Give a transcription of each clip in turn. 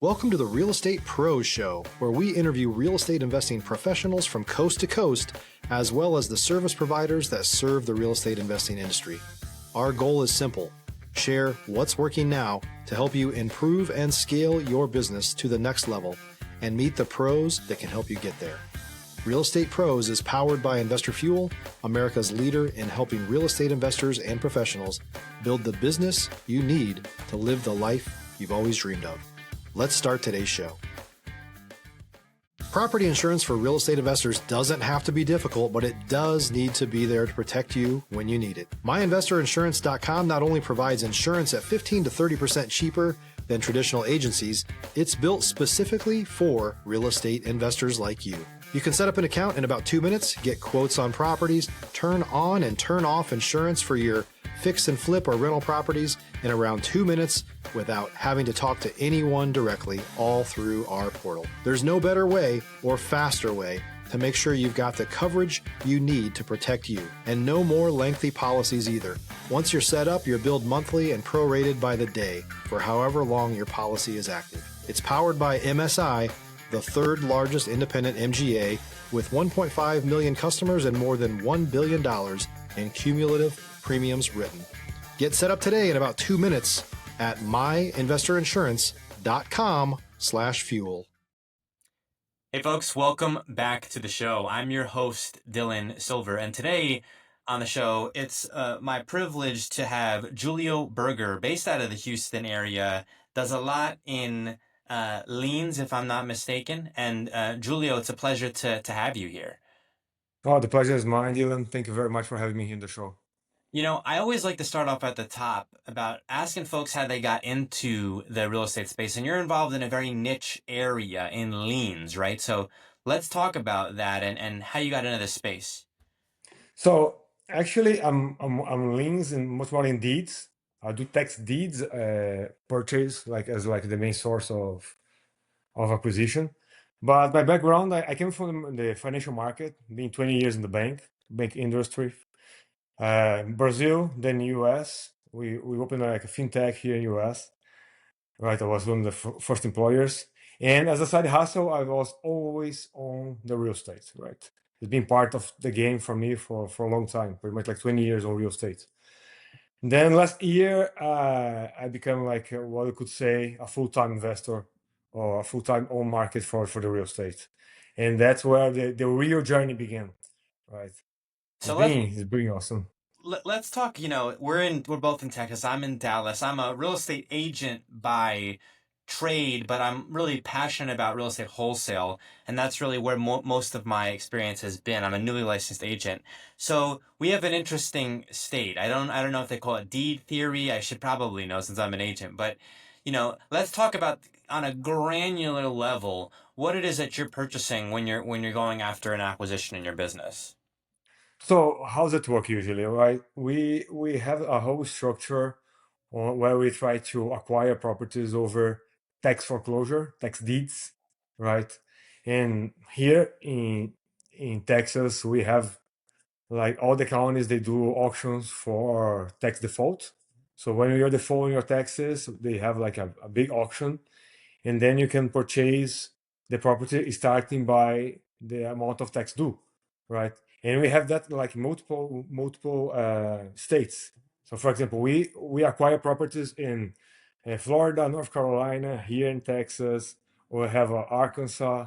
Welcome to the Real Estate Pros Show, where we interview real estate investing professionals from coast to coast, as well as the service providers that serve the real estate investing industry. Our goal is simple: share what's working now to help you improve and scale your business to the next level and meet the pros that can help you get there. Real Estate Pros is powered by Investor Fuel, America's leader in helping real estate investors and professionals build the business you need to live the life you've always dreamed of. Let's start today's show. Property insurance for real estate investors doesn't have to be difficult, but it does need to be there to protect you when you need it. MyInvestorInsurance.com not only provides insurance at 15 to 30% cheaper than traditional agencies, it's built specifically for real estate investors like you. You can set up an account in about 2 minutes, get quotes on properties, turn on and turn off insurance for your fix and flip or rental properties in around 2 minutes without having to talk to anyone directly, all through our portal. There's no better way or faster way to make sure you've got the coverage you need to protect you, and no more lengthy policies either. Once you're set up, you're billed monthly and prorated by the day for however long your policy is active. It's powered by MSI, the third largest independent MGA, with 1.5 million customers and more than $1 billion in cumulative premiums written. Get set up today in about 2 minutes at myinvestorinsurance.com/fuel. Hey folks, welcome back to the show. I'm your host, Dylan Silver, and today on the show, it's my privilege to have Julio Berger, based out of the Houston area, does a lot in liens, if I'm not mistaken. And Julio, it's a pleasure to have you here. Oh, the pleasure is mine, Dylan. Thank you very much for having me here in the show. You know, I always like to start off at the top about asking folks how they got into the real estate space. And you're involved in a very niche area in liens, right? So let's talk about that and how you got into this space. So actually, I'm liens and much more in deeds. I do tax deeds, purchase as the main source of acquisition. But my background, I came from the financial market, being 20 years in the bank industry. Brazil, then US. We opened like a fintech here in US. Right, I was one of the first employers. And as a side hustle, I was always on the real estate, right? It's been part of the game for me for a long time, pretty much like 20 years on real estate. And then last year, I became like what you could say a full-time investor or a full-time on market for the real estate. And that's where the real journey began, right? So It's been awesome. let's talk. You know, we're both in Texas. I'm in Dallas. I'm a real estate agent by trade, but I'm really passionate about real estate wholesale, and that's really where most of my experience has been. I'm a newly licensed agent. So we have an interesting state. I don't know if they call it deed theory. I should probably know since I'm an agent, but you know, let's talk about on a granular level what it is that you're purchasing when you're going after an acquisition in your business. So how's it work usually, right? We have a whole structure where we try to acquire properties over tax foreclosure, tax deeds, right? And here in Texas, we have like all the counties, they do auctions for tax default. So when you're defaulting your taxes, they have like a big auction, and then you can purchase the property starting by the amount of tax due, right? And we have that like multiple states. So for example, we acquire properties in Florida, North Carolina, here in Texas. We have Arkansas,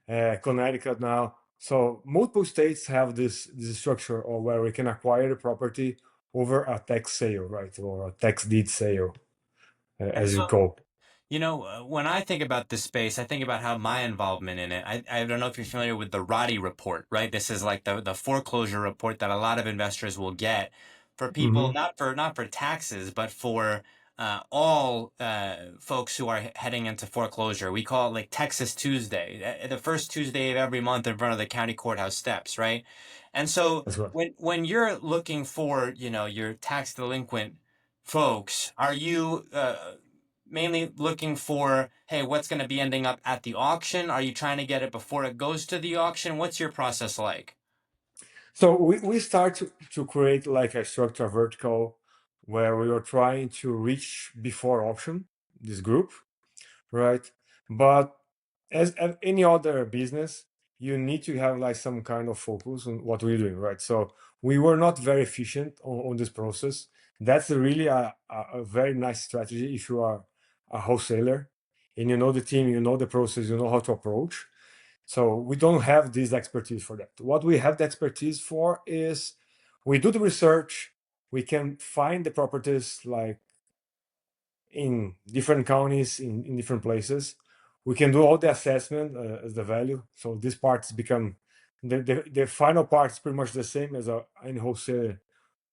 Connecticut now. So multiple states have this structure or where we can acquire the property over a tax sale, right, or a tax deed sale, And as you so, call. you know, when I think about this space, I think about how my involvement in it. I don't know if you're familiar with the Roddy report, right? This is like the foreclosure report that a lot of investors will get for people, Hmm. not for taxes, but for all folks who are heading into foreclosure. We call it like Texas Tuesday, the first Tuesday of every month in front of the county courthouse steps, right? And so That's right. when you're looking for, you know, your tax delinquent folks, are you mainly looking for, hey, what's going to be ending up at the auction? Are you trying to get it before it goes to the auction? What's your process like? So we start to create like a structure vertical where we are trying to reach before auction, this group, right? But as any other business, you need to have like some kind of focus on what we're doing, right? So we were not very efficient on this process. That's really a very nice strategy if you are a wholesaler and you know the team, you know the process, you know how to approach. So we don't have this expertise for that. What we have the expertise for is we do the research, we can find the properties like in different counties, in different places. We can do all the assessment as the value. So this parts become the final part is pretty much the same as any wholesaler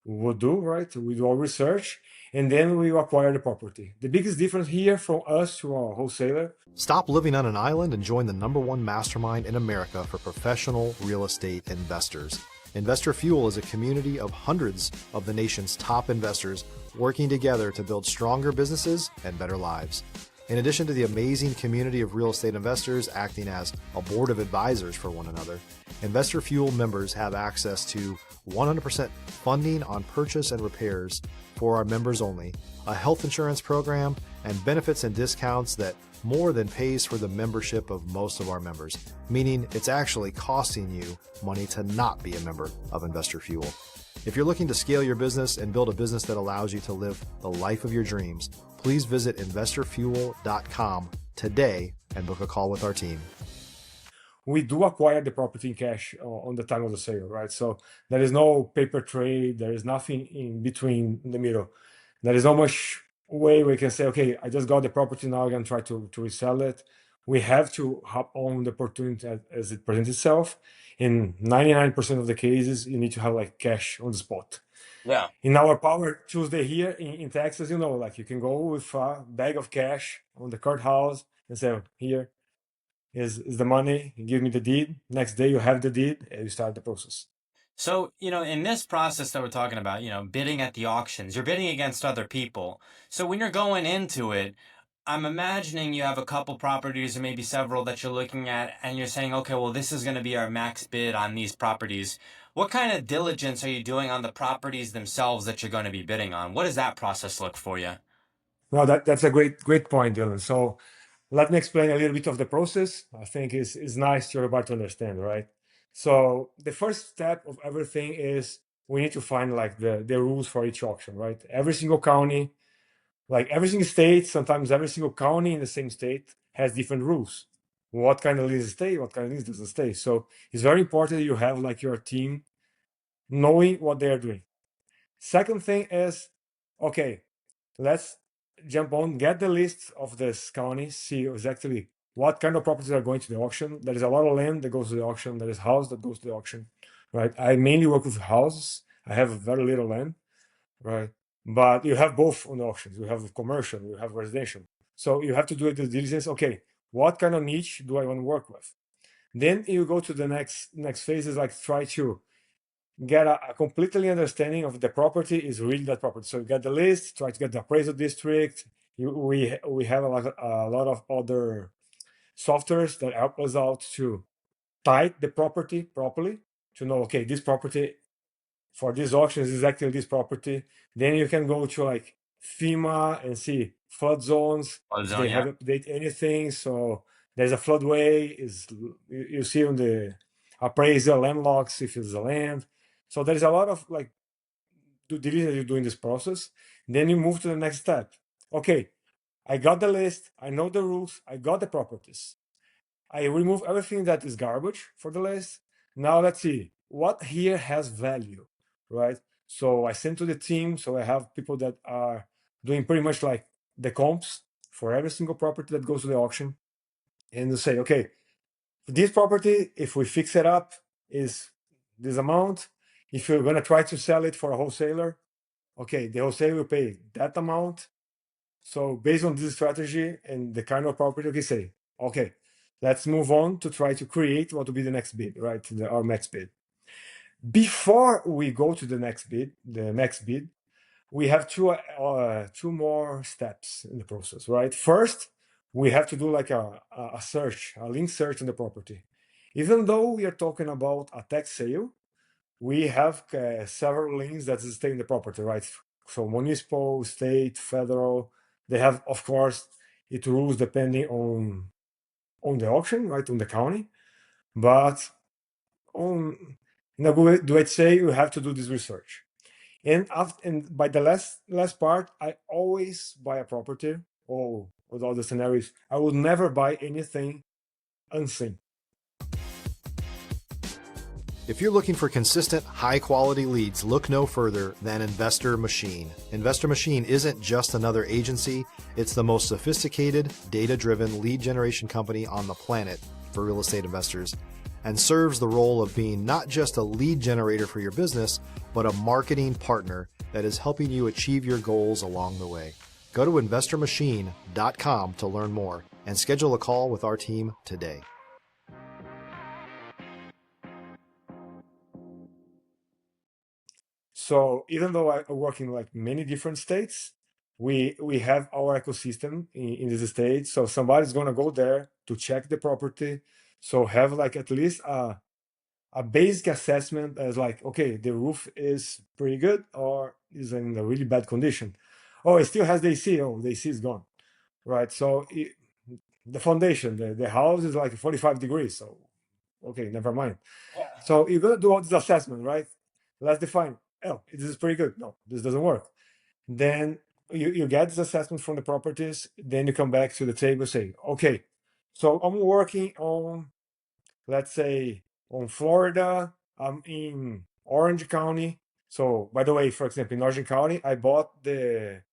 would do, right? We do all research and then we acquire the property. The biggest difference here from us to a wholesaler. Stop living on an island and join the #1 mastermind in America for professional real estate investors. Investor Fuel is a community of hundreds of the nation's top investors working together to build stronger businesses and better lives. In addition to the amazing community of real estate investors acting as a board of advisors for one another, Investor Fuel members have access to 100% funding on purchase and repairs for our members only, a health insurance program, and benefits and discounts that more than pays for the membership of most of our members, meaning it's actually costing you money to not be a member of Investor Fuel. If you're looking to scale your business and build a business that allows you to live the life of your dreams, please visit investorfuel.com today and book a call with our team. We do acquire the property in cash on the time of the sale, right? So there is no paper trade, there is nothing in between in the middle. There is not much way we can say, okay, I just got the property, now I'm gonna try to resell it. We have to hop on the opportunity as it presents itself. In 99% of the cases, you need to have like cash on the spot. Yeah. In our Power Tuesday here in Texas, like you can go with a bag of cash on the courthouse and say, here is the money, you give me the deed. Next day you have the deed and you start the process. So, in this process that we're talking about, bidding at the auctions, you're bidding against other people. So when you're going into it, I'm imagining you have a couple properties or maybe several that you're looking at and you're saying, okay, well, this is going to be our max bid on these properties. What kind of diligence are you doing on the properties themselves that you're going to be bidding on? What does that process look for you? No, that's a great point, Dylan. So let me explain a little bit of the process. I think is nice to everybody to understand, right? So the first step of everything is we need to find like the rules for each auction, right? Every single county, like every single state, sometimes every single county in the same state has different rules. What kind of leases stay, what kind of lease doesn't stay. So it's very important that you have like your team knowing what they're doing. Second thing is, okay, let's jump on, get the list of this county, see exactly what kind of properties are going to the auction. There is a lot of land that goes to the auction. There is house that goes to the auction, right? I mainly work with houses. I have very little land, right? But you have both on the auctions. You have commercial, you have residential. So you have to do the diligence. Okay, what kind of niche do I want to work with? Then you go to the next phase is like try to get a completely understanding of the property is really that property. So you get the list, try to get the appraisal district. We have a lot of other softwares that help us out to type the property properly to know, okay, this property for this auction is exactly this property. Then you can go to like FEMA and see flood zones. Flood If zone, they yeah. have update anything. So there's a floodway, you see on the appraisal landlocks if it's a land. So there's a lot of like due diligence you do in this process. Then you move to the next step. Okay, I got the list, I know the rules, I got the properties. I remove everything that is garbage for the list. Now let's see what here has value, right? So I send to the team. So I have people that are doing pretty much like the comps for every single property that goes to the auction. And they say, okay, this property, if we fix it up, is this amount. If you're going to try to sell it for a wholesaler, okay, the wholesaler will pay that amount. So based on this strategy and the kind of property, we say, okay, let's move on to try to create what will be the next bid, right? Our max bid. Before we go to the next bid, the max bid, we have two more steps in the process, right? First, we have to do like a search, a link search on the property. Even though we are talking about a tax sale, we have several links that stay in the property, right? So municipal, state, federal, they have, of course, it rules depending on on the auction, right, on the county, but on in a good way to say you have to do this research. And by the last part, I always buy a property. Or with all the scenarios, I would never buy anything unseen. If you're looking for consistent, high-quality leads, look no further than Investor Machine. Investor Machine isn't just another agency, it's the most sophisticated, data-driven lead generation company on the planet for real estate investors, and serves the role of being not just a lead generator for your business, but a marketing partner that is helping you achieve your goals along the way. Go to investormachine.com to learn more and schedule a call with our team today. So even though I work in like many different states, we have our ecosystem in these states. So somebody's gonna go there to check the property. So have like at least a basic assessment as like, okay, the roof is pretty good or is in a really bad condition. Oh, it still has the AC. Oh, the AC is gone. Right. So the foundation, the house is like 45 degrees. So okay, never mind. So you're gonna do all this assessment, right? Let's define. Oh, this is pretty good. No, this doesn't work. Then you get this assessment from the properties. Then you come back to the table, say, okay, so I'm working on, let's say, on Florida. I'm in Orange County. So by the way, for example, in Orange County, I bought a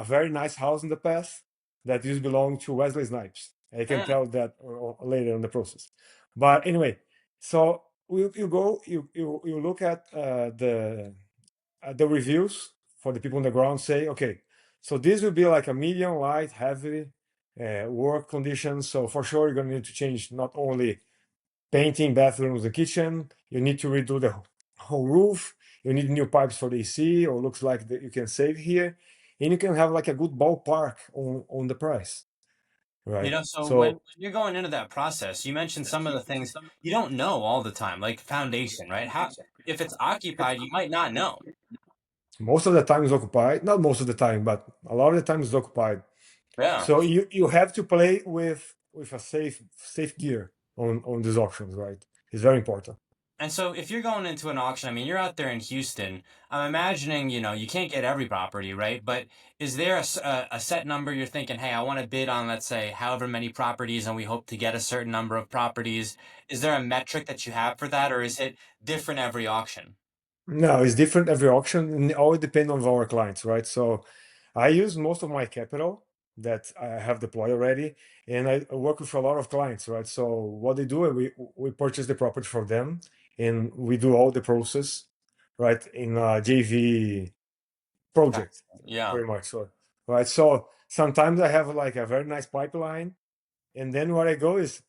very nice house in the past that used to belong to Wesley Snipes. I can tell that later in the process. But anyway, so you go, you look at the reviews for the people on the ground. Say, okay, so this will be like a medium, light, heavy work conditions. So for sure, you're gonna need to change not only painting, bathrooms, the kitchen. You need to redo the whole roof. You need new pipes for the AC, or looks like that you can save here, and you can have like a good ballpark on the price, You right? know, so when So you're going into that process, you mentioned some of the things you don't know all the time, like foundation, right? How if it's occupied, you might not know. most of the time is occupied. Not most of the time, but a lot of the time is occupied. Yeah. So you have to play with a safe gear on these auctions, right? It's very important. And so if you're going into an auction, I mean, you're out there in Houston. I'm imagining, you can't get every property, right? But is there a set number you're thinking, hey, I want to bid on, let's say, however many properties, and we hope to get a certain number of properties? Is there a metric that you have for that, or is it different every auction? No, it's different every auction, and it all depends on our clients, right? So I use most of my capital that I have deployed already, and I work with a lot of clients, right? So what they do, we purchase the property for them, and we do all the process, right, in a JV project, Yeah. pretty much. So, right. So sometimes I have like a very nice pipeline, and then where I go is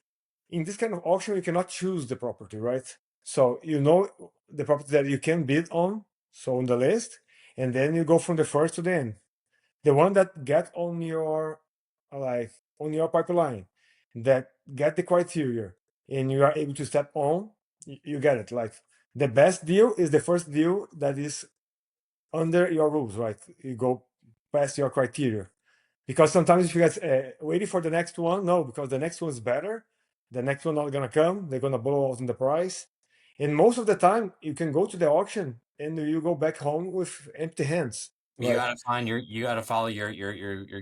in this kind of auction, you cannot choose the property, right? So you know the property that you can bid on, so on the list, and then you go from the first to the end. The one that get on your like on your pipeline, that get the criteria, and you are able to step on, you get it. Like the best deal is the first deal that is under your rules, right? You go past your criteria. Because sometimes if you guys waiting for the next one, no, because the next one's better. The next one not gonna come. They're gonna blow out in the price. And most of the time, you can go to the auction and you go back home with empty hands, You right? gotta find you gotta follow your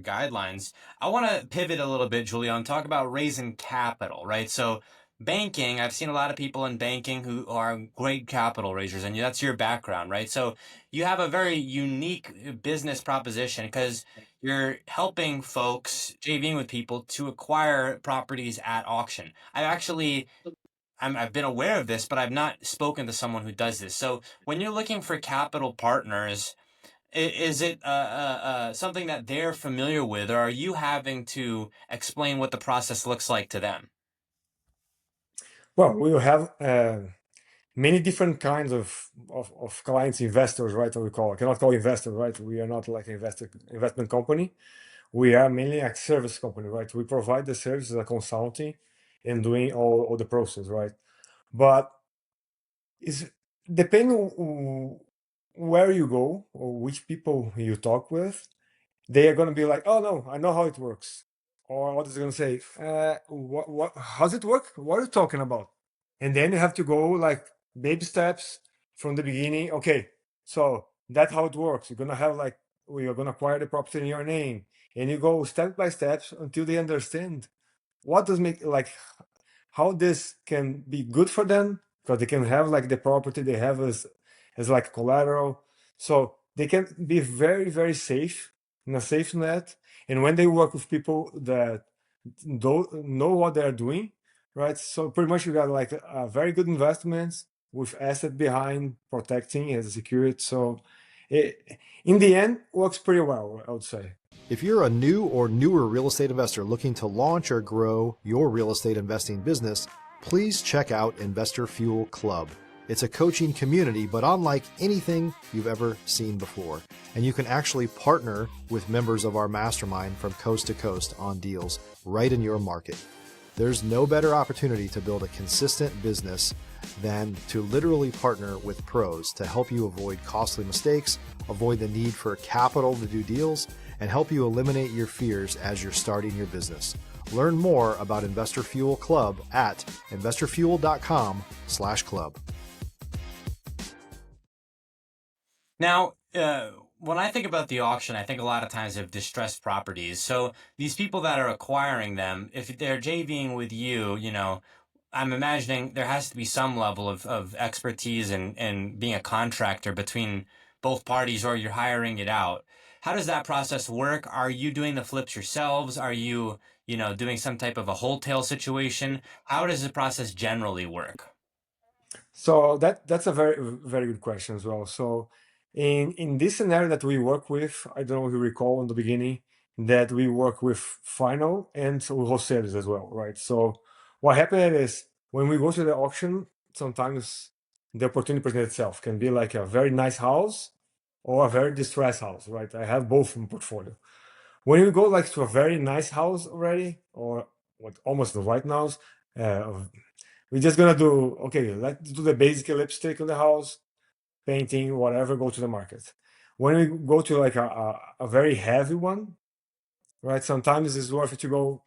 guidelines. I want to pivot a little bit, Julio, and talk about raising capital, right? So banking, I've seen a lot of people in banking who are great capital raisers, and that's your background, right? So you have a very unique business proposition because you're helping folks, JVing with people to acquire properties at auction. I've been aware of this, but I've not spoken to someone who does this. So when you're looking for capital partners, is it something that they're familiar with, or are you having to explain what the process looks like to them? Well, we will have many different kinds of clients, investors, right? What we call. I cannot call investors, right? We are not like an investment company. We are mainly a service company, right? We provide the service as a consulting and doing all the process, right? But it's depending on where you go or which people you talk with, they are going to be like, oh no, I know how it works. or what is it going to say? How's it work? What are you talking about? And then you have to go like baby steps from the beginning. Okay, so that's how it works. You're going to have like, we are going to acquire the property in your name. And you go step by steps until they understand what does make like how this can be good for them because they can have like the property they have as like collateral, so they can be very very safe in a safe net. And when they work with people that don't know what they're doing, right, so pretty much you got like a very good investments with asset behind protecting as a security. So it, in the end, works pretty well, I would say. If you're a new or newer real estate investor looking to launch or grow your real estate investing business, please check out Investor Fuel Club. It's a coaching community, but unlike anything you've ever seen before. And you can actually partner with members of our mastermind from coast to coast on deals right in your market. There's no better opportunity to build a consistent business than to literally partner with pros to help you avoid costly mistakes, avoid the need for capital to do deals, and help you eliminate your fears as you're starting your business. Learn more about Investor Fuel Club at investorfuel.com/club. Now, when I think about the auction, I think a lot of times of distressed properties. So these people that are acquiring them, if they're JVing with you, I'm imagining there has to be some level of expertise and being a contractor between both parties, or you're hiring it out. How does that process work? Are you doing the flips yourselves? Are you, doing some type of a wholesale situation? How does the process generally work? So that's a very very good question as well. So in this scenario that we work with, I don't know if you recall in the beginning that we work with final and wholesalers as well, right? So what happened is when we go to the auction, sometimes the opportunity presents itself. Can be like a very nice house or a very distressed house, right? I have both in portfolio. When you go like to a very nice house already, or what almost the white house, we're just gonna do okay. Let's do the basic lipstick on the house, painting, whatever. Go to the market. When we go to like a very heavy one, right? Sometimes it's worth it to go.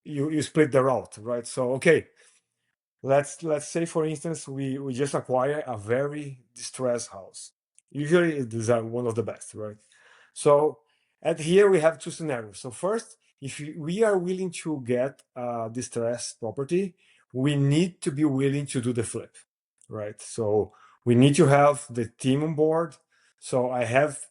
You split the route, right? So okay, let's say for instance we just acquire a very distressed house. Usually it is one of the best, right? So at here we have two scenarios. So first, if we are willing to get a distressed property, we need to be willing to do the flip, right? So we need to have the team on board. So I have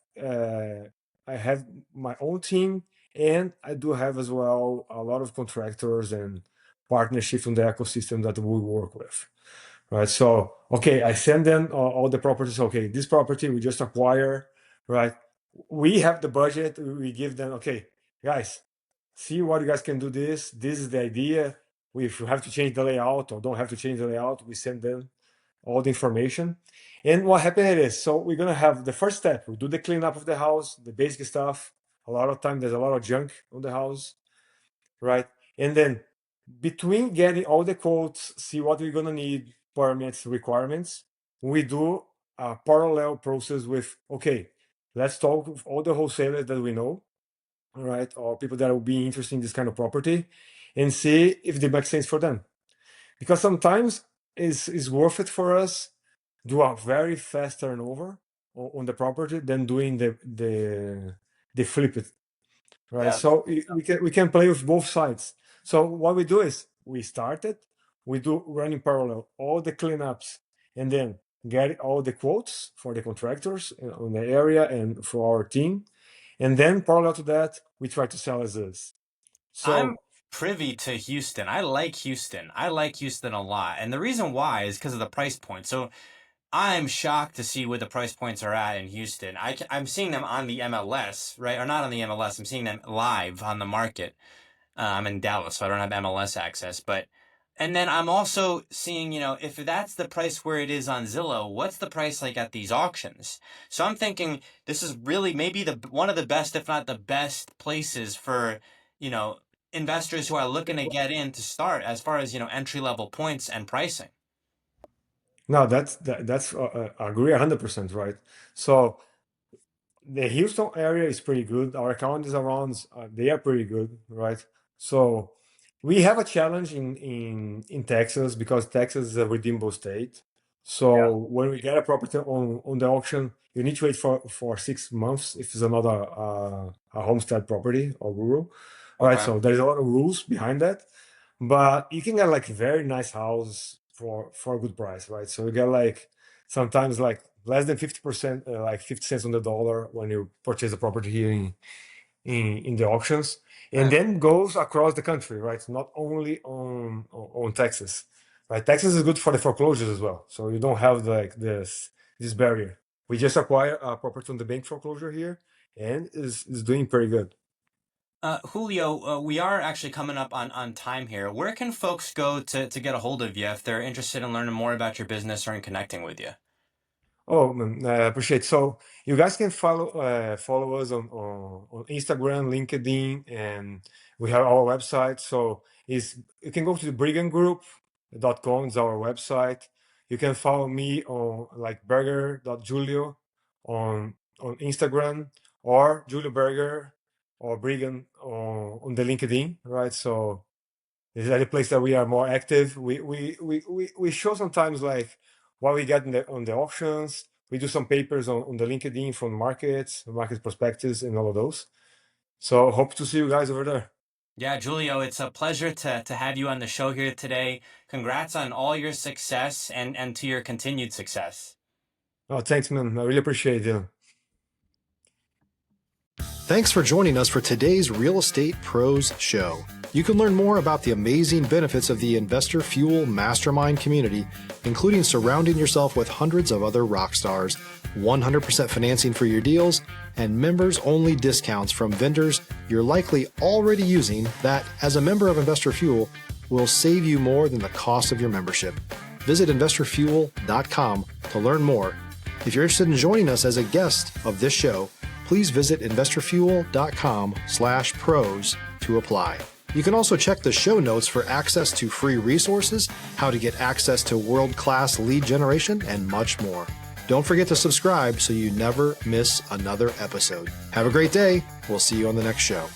my own team, and I do have as well a lot of contractors and partnerships in the ecosystem that we work with, right? So okay, I send them all the properties. Okay, this property we just acquire, right? We have the budget. We give them, okay, guys, see what you guys can do. This is the idea. If you have to change the layout or don't have to change the layout, we send them all the information. And what happened is, so we're gonna have the first step. We do the cleanup of the house, the basic stuff. A lot of time there's a lot of junk on the house, right? And then between getting all the quotes, see what we're gonna need, permits, requirements, we do a parallel process with, okay, let's talk with all the wholesalers that we know, right, or people that will be interested in this kind of property, and see if they make sense for them. Because sometimes it's worth it for us do a very fast turnover on the property than doing the flip it, right? Yeah. So we can play with both sides. So what we do is we start it, we do run in parallel all the cleanups, and then get all the quotes for the contractors on the area and for our team, and then parallel to that we try to sell as is. I'm So privy to Houston. I like Houston. I like Houston a lot. And the reason why is because of the price point. So I'm shocked to see where the price points are at in Houston. I'm seeing them on the MLS, right? Or not on the MLS. I'm seeing them live on the market. I'm in Dallas, so I don't have MLS access. And then I'm also seeing, if that's the price where it is on Zillow, what's the price like at these auctions? So I'm thinking this is really maybe one of the best, if not the best places for, you know, investors who are looking to get in to start as far as, entry level points and pricing. no, that's I agree 100%, right? So the Houston area is pretty good. Our counties around they are pretty good, right? So we have a challenge in Texas because Texas is a redeemable state. So when we get a property on the auction, you need to wait for 6 months if it's another a homestead property or rural, right? Okay. So there's a lot of rules behind that, but you can get like very nice house for a good price, right? So you get like sometimes like less than 50%, like 50 cents on the dollar when you purchase a property here in the auctions, and Right. then goes across the country, right? Not only on Texas, right? Texas is good for the foreclosures as well, so you don't have like this barrier. We just acquired a property on the bank foreclosure here, and is doing pretty good. Julio, we are actually coming up on time here. Where can folks go to get a hold of you if they're interested in learning more about your business or in connecting with you? Oh, man, I appreciate. So you guys can follow us on Instagram, LinkedIn, and we have our website. So is you can go to the brigandgroup.com is our website. You can follow me on like Berger.Julio on Instagram or Julio Berger or Brigand on the LinkedIn, right? So this is any place that we are more active. We show sometimes like what we get on the auctions. We do some papers on the LinkedIn from market perspectives, and all of those. So hope to see you guys over there. Yeah, Julio, it's a pleasure to have you on the show here today. Congrats on all your success and to your continued success. Oh, thanks, man. I really appreciate it. Thanks for joining us for today's Real Estate Pros Show. You can learn more about the amazing benefits of the Investor Fuel Mastermind community, including surrounding yourself with hundreds of other rock stars, 100% financing for your deals, and members-only discounts from vendors you're likely already using that, as a member of Investor Fuel, will save you more than the cost of your membership. Visit investorfuel.com to learn more. If you're interested in joining us as a guest of this show, please visit investorfuel.com/pros to apply. You can also check the show notes for access to free resources, how to get access to world-class lead generation, and much more. Don't forget to subscribe so you never miss another episode. Have a great day. We'll see you on the next show.